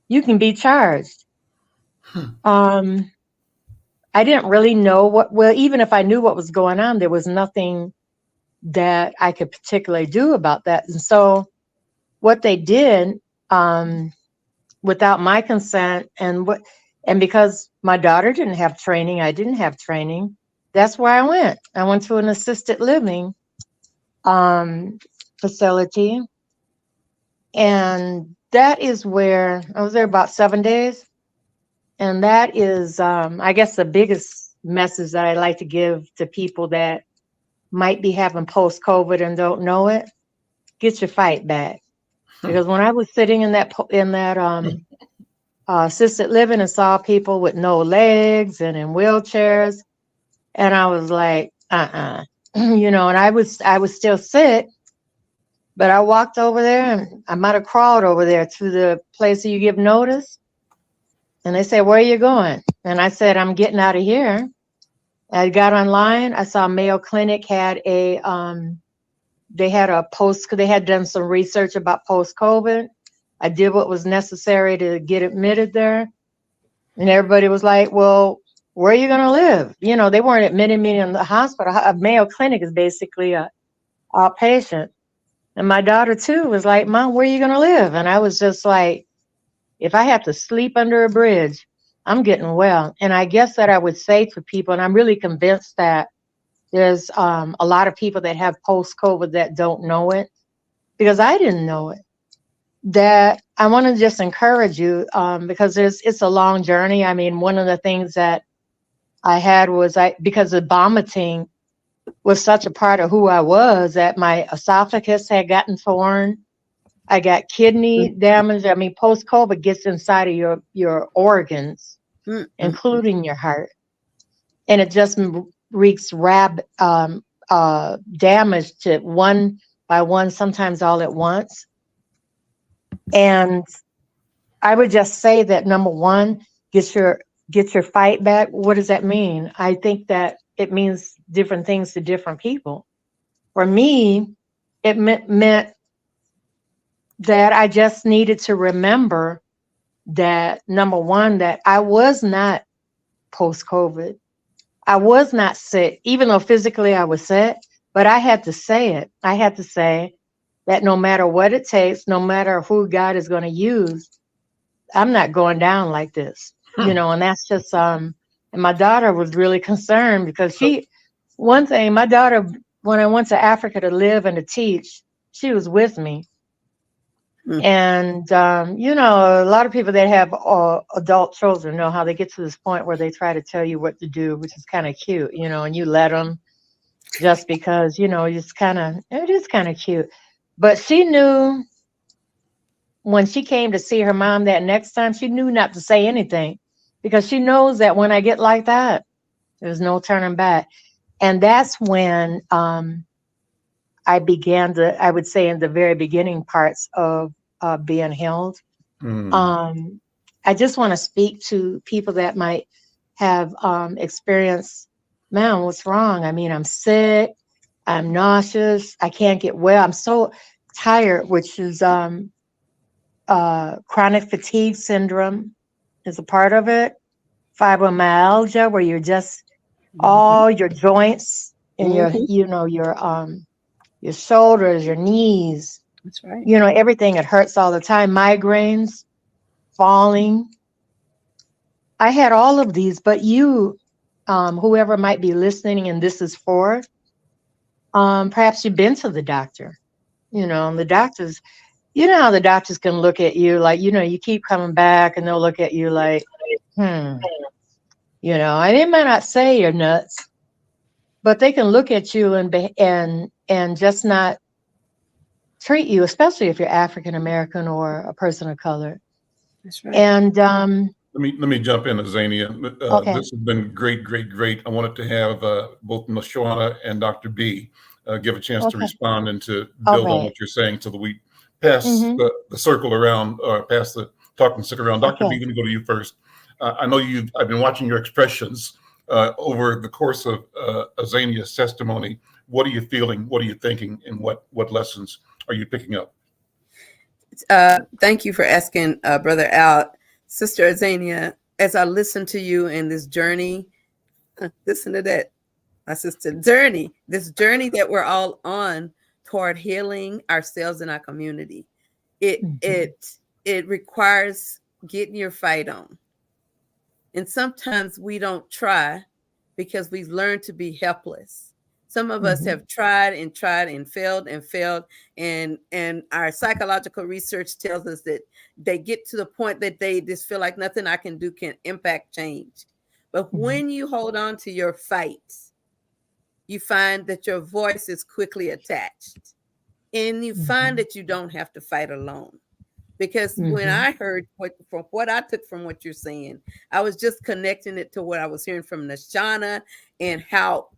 you can be charged. I didn't really know well, even if I knew what was going on, there was nothing that I could particularly do about that. And so what they did, without my consent, and because my daughter didn't have training, I didn't have training, that's where I went. I went to an assisted living facility. And that is where I was there about 7 days. And that is, I guess, the biggest message that I like to give to people that might be having post-COVID and don't know it. Get your fight back. Because when I was sitting in that assisted living and saw people with no legs and in wheelchairs, and I was like, and I was still sick, but I walked over there, and I might have crawled over there to the place that you give notice. And they said, where are you going? And I said, I'm getting out of here. I got online. I saw Mayo Clinic had they had done some research about post-COVID. I did what was necessary to get admitted there. And everybody was like, well, where are you going to live? They weren't admitting me in the hospital. Mayo Clinic is basically a outpatient. And my daughter, too, was like, Mom, where are you going to live? And I was just like, if I have to sleep under a bridge, I'm getting well. And I guess that I would say to people, and I'm really convinced that there's a lot of people that have post-COVID that don't know it, because I didn't know it, that I want to just encourage you, because it's a long journey. I mean, one of the things that I had was because the vomiting was such a part of who I was, that my esophagus had gotten torn. I got kidney damage. I mean, post-COVID gets inside of your organs, including your heart. And it just wreaks damage to one by one, sometimes all at once. And I would just say that, number one, get your fight back. What does that mean? I think that it means different things to different people. For me, it meant that I just needed to remember that, number one, that I was not post-COVID. I was not sick, even though physically I was sick, but I had to say it. I had to say that no matter what it takes, no matter who God is going to use, I'm not going down like this, and that's just, and my daughter was really concerned because my daughter, when I went to Africa to live and to teach, she was with me. And, a lot of people that have adult children know how they get to this point where they try to tell you what to do, which is kind of cute, and you let them just because, it is kind of cute. But she knew when she came to see her mom that next time, she knew not to say anything, because she knows that when I get like that, there's no turning back. And that's when I began I would say in the very beginning parts of being healed. I just want to speak to people that might have experienced, man, what's wrong? I mean, I'm sick, I'm nauseous, I can't get well, I'm so tired, which is chronic fatigue syndrome is a part of it. Fibromyalgia, where you're just all your joints and your shoulders, your knees. That's right. Everything, it hurts all the time. Migraines, falling. I had all of these, but whoever might be listening and this is for, perhaps you've been to the doctor, and the doctors, how the doctors can look at you like, you keep coming back and they'll look at you like, and they might not say you're nuts, but they can look at you and just not treat you, especially if you're African American or a person of color. That's right. And let me jump in, Azania. Okay. This has been great. I wanted to have both Ms. Shawana and Dr. B give a chance to respond and to build on what you're saying till we pass the circle around, or pass the talking stick around. Dr. B, let me go to you first. I know I've been watching your expressions over the course of Azania's testimony. What are you feeling? What are you thinking? And what lessons are you picking up? Thank you for asking, Brother Al. Sister Azania, as I listen to you in this journey, listen to that, my sister, this journey that we're all on toward healing ourselves and our community. It requires getting your fight on. And sometimes we don't try because we've learned to be helpless. Some of us have tried and failed and failed. And our psychological research tells us that they get to the point that they just feel like nothing I can do can impact change. But when you hold on to your fight, you find that your voice is quickly attached. And you find that you don't have to fight alone. Because when I heard from what I took from what you're saying, I was just connecting it to what I was hearing from Nashana and how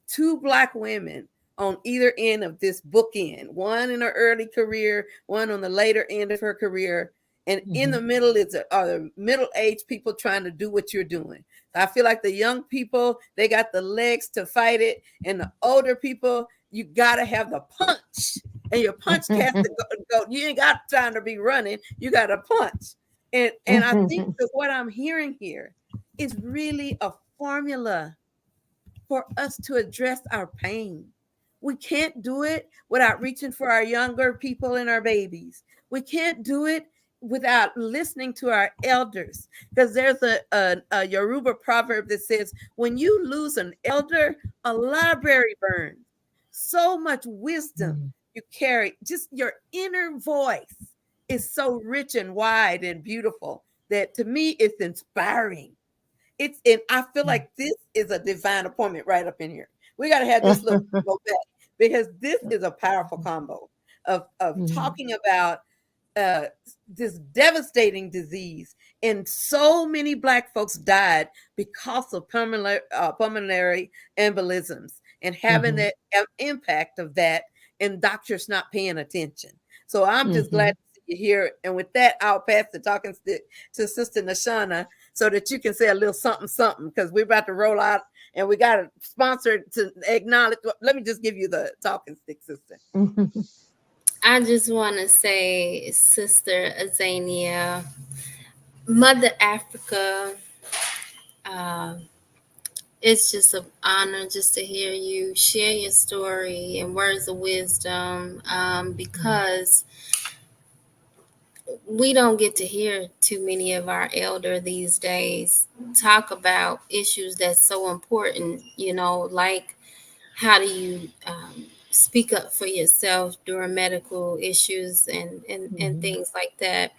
two Black women on either end of this bookend, one in her early career, one on the later end of her career, and in the middle are the middle-aged people trying to do what you're doing. I feel like the young people, they got the legs to fight it, and the older people, you got to have the punch. And your punch has to go. You ain't got time to be running. You got to punch. And I think that what I'm hearing here is really a formula for us to address our pain. We can't do it without reaching for our younger people and our babies. We can't do it without listening to our elders. Because there's a Yoruba proverb that says, when you lose an elder, a library burns. So much wisdom you carry, just your inner voice is so rich and wide and beautiful that to me it's inspiring. And I feel like this is a divine appointment right up in here. We got to have this little go back because this is a powerful combo of talking about this devastating disease, and so many Black folks died because of pulmonary embolisms and having that impact of that, and doctors not paying attention. So I'm just glad to see you here. And with that, I'll pass the talking stick to Sister Nashana so that you can say a little something, because we're about to roll out and we got a sponsor to acknowledge. Let me just give you the talking stick, sister. I just want to say, Sister Azania, Mother Africa, it's just an honor just to hear you share your story and words of wisdom, because we don't get to hear too many of our elder these days talk about issues that's so important, like how do you speak up for yourself during medical issues and things like that.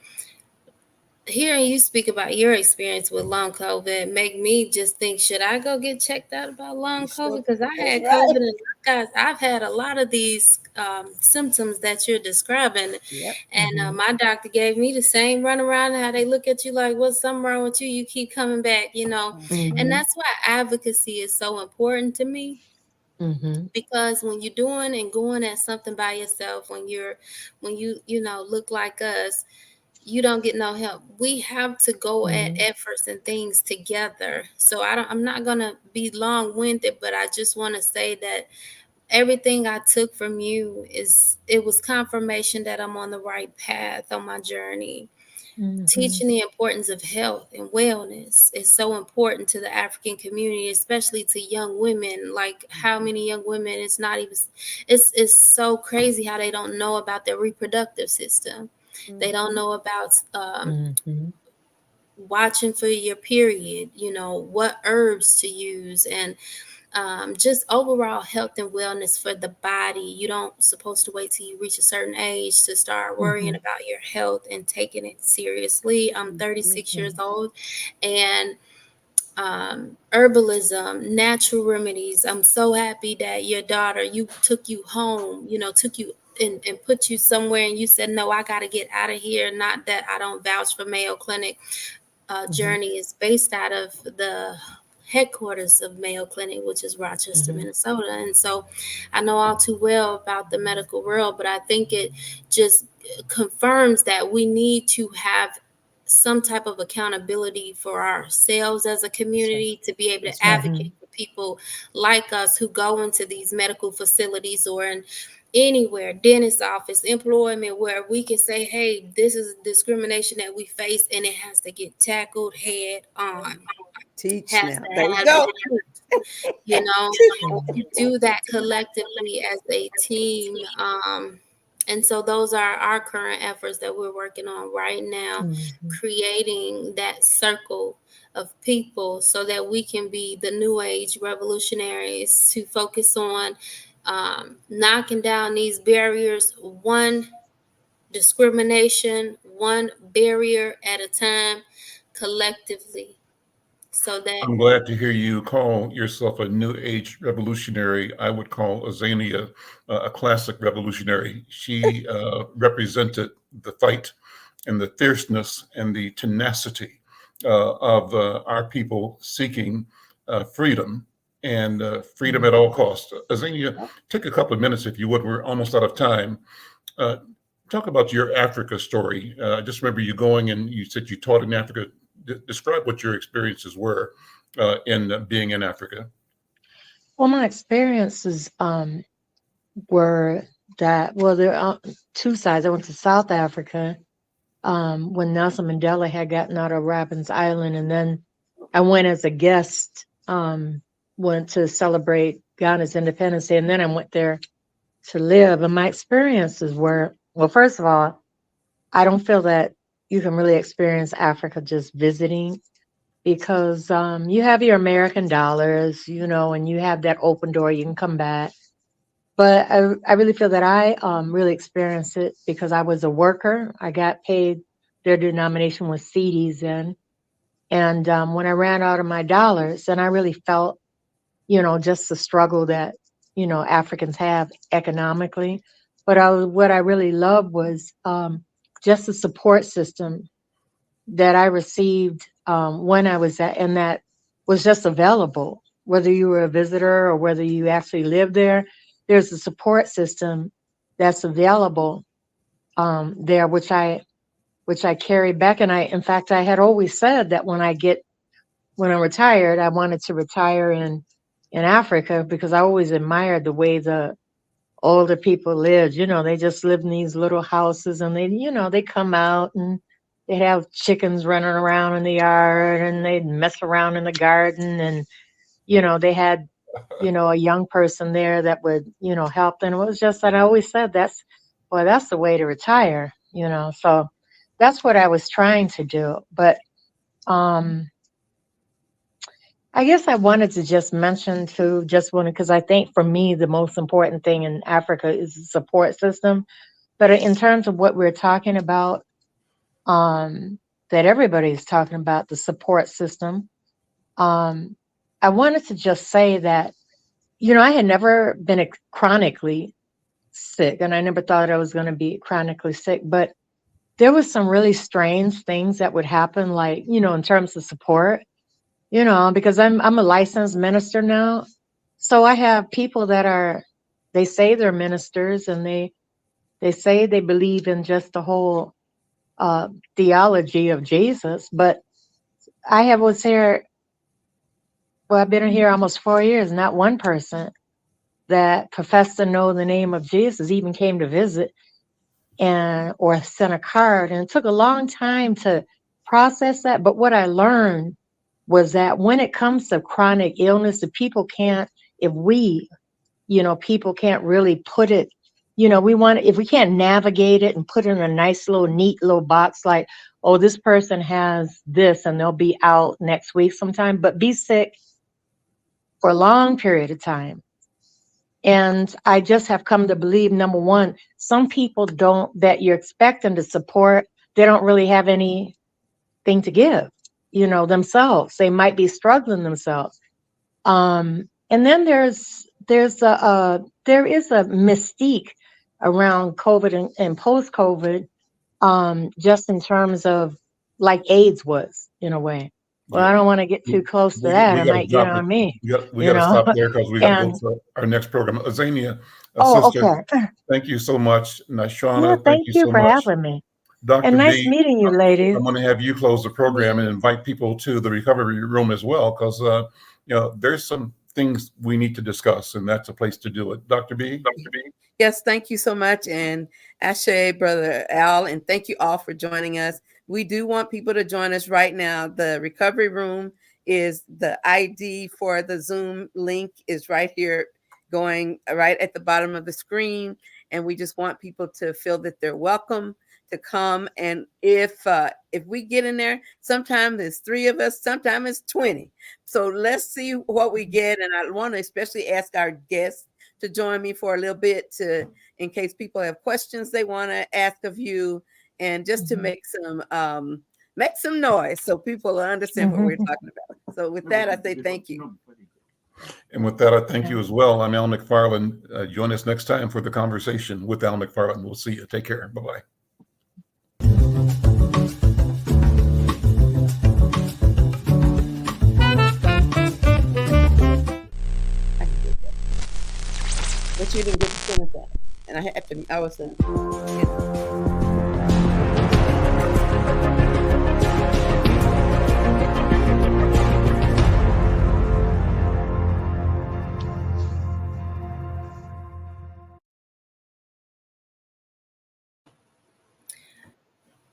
Hearing you speak about your experience with long COVID make me just think, should I go get checked out about long COVID? Because I had COVID, and guys, I've had a lot of these symptoms that you're describing. And my doctor gave me the same runaround, how they look at you like, what's something wrong with you? You keep coming back, And that's why advocacy is so important to me. Because when you're doing and going at something by yourself, when you look like us, you don't get no help. We have to go at efforts and things together. So I'm not going to be long-winded, but I just want to say that everything I took from you it was confirmation that I'm on the right path on my journey. Teaching the importance of health and wellness is so important to the African community, especially to young women. Like, how many young women, it's so crazy how they don't know about their reproductive system. They don't know about watching for your period, what herbs to use, and just overall health and wellness for the body. You don't supposed to wait till you reach a certain age to start worrying about your health and taking it seriously. I'm 36 years old, and herbalism, natural remedies. I'm so happy that your daughter, took you home, took you and put you somewhere, and you said, no, I got to get out of here. Not that I don't vouch for Mayo Clinic. Journey is based out of the headquarters of Mayo Clinic, which is Rochester, Minnesota. And so I know all too well about the medical world, but I think it just confirms that we need to have some type of accountability for ourselves as a community to be able That's to right. advocate for people like us who go into these medical facilities or in anywhere, dentist office, employment, where we can say, hey, this is discrimination that we face and it has to get tackled head on. Teach Has now. to There you have go. you know, to do that collectively as a team. And so those are our current efforts that we're working on right now, creating that circle of people so that we can be the new age revolutionaries to focus on knocking down these barriers, one discrimination, one barrier at a time, collectively. So that I'm glad to hear you call yourself a new age revolutionary. I would call Azania a classic revolutionary. She represented the fight and the fierceness and the tenacity of our people seeking freedom and freedom at all costs. Azania, take a couple of minutes if you would. We're almost out of time. Talk about your Africa story. I just remember you going and you said you taught in Africa. Describe what your experiences were in being in Africa. Well, my experiences were that, well, there are two sides. I went to South Africa when Nelson Mandela had gotten out of Robben Island, and then I went as a guest, went to celebrate Ghana's independence Day, and then I went there to live. And my experiences were, well, first of all, I don't feel that you can really experience Africa just visiting, because you have your American dollars, and you have that open door, you can come back. But I really feel that I really experienced it because I was a worker. I got paid, their denomination was cedis then. And when I ran out of my dollars, then I really felt, just the struggle that, Africans have economically. But what I really loved was just the support system that I received when I was at, and that was just available, whether you were a visitor or whether you actually lived there. There's a support system that's available there, which I carry back. And in fact, I had always said that when I'm retired, I wanted to retire in Africa, because I always admired the way the older people lived. They just live in these little houses, and they come out and they'd have chickens running around in the yard, and they'd mess around in the garden, and they had a young person there that would help them. It was just that I always said that's the way to retire. So that's what I was trying to do. But I guess I wanted to just mention too, because I think for me the most important thing in Africa is the support system. But in terms of what we're talking about, that everybody's talking about, the support system, I wanted to just say that, I had never been chronically sick, and I never thought I was going to be chronically sick, but there was some really strange things that would happen, like, in terms of support, because I'm a licensed minister now. So I have people that they say they're ministers, and they say they believe in just the whole theology of Jesus. But I've been here almost 4 years. Not one person that professed to know the name of Jesus even came to visit or sent a card. And it took a long time to process that. But what I learned was that when it comes to chronic illness, people can't really put it, if we can't navigate it and put it in a nice little neat little box, like, oh, this person has this and they'll be out next week sometime, but be sick for a long period of time. And I just have come to believe, number one, some people that you're expecting to support, they don't really have anything to give, themselves. They might be struggling themselves. And then there is a mystique around COVID and post-COVID, just in terms of like AIDS was, in a way. Well, I don't want to get too close to that. I might get on me. We got to stop there because we got to go to our next program. Azania, sister, okay. thank you so much. Nashana, Yeah, thank thank you you so for much. having me. Dr. And nice B, meeting you, ladies. I'm going to have you close the program and invite people to the recovery room as well, because there's some things we need to discuss, and that's a place to do it. Dr. B? Yes, thank you so much. And Ashe, Brother Al, and thank you all for joining us. We do want people to join us right now. The recovery room is the ID for the Zoom link is right here, going right at the bottom of the screen. And we just want people to feel that they're welcome to come. And if we get in there, sometimes it's 3 of us, sometimes it's 20. So let's see what we get. And I want to especially ask our guests to join me for a little bit, in case people have questions they want to ask of you, and just to make some noise so people understand what we're talking about. So with that, I say thank you. And with that, I thank you as well. I'm Al McFarlane. Join us next time for the Conversation with Al McFarlane. We'll see you. Take care. Bye-bye. But you didn't get to finish that. And I was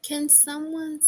Can someone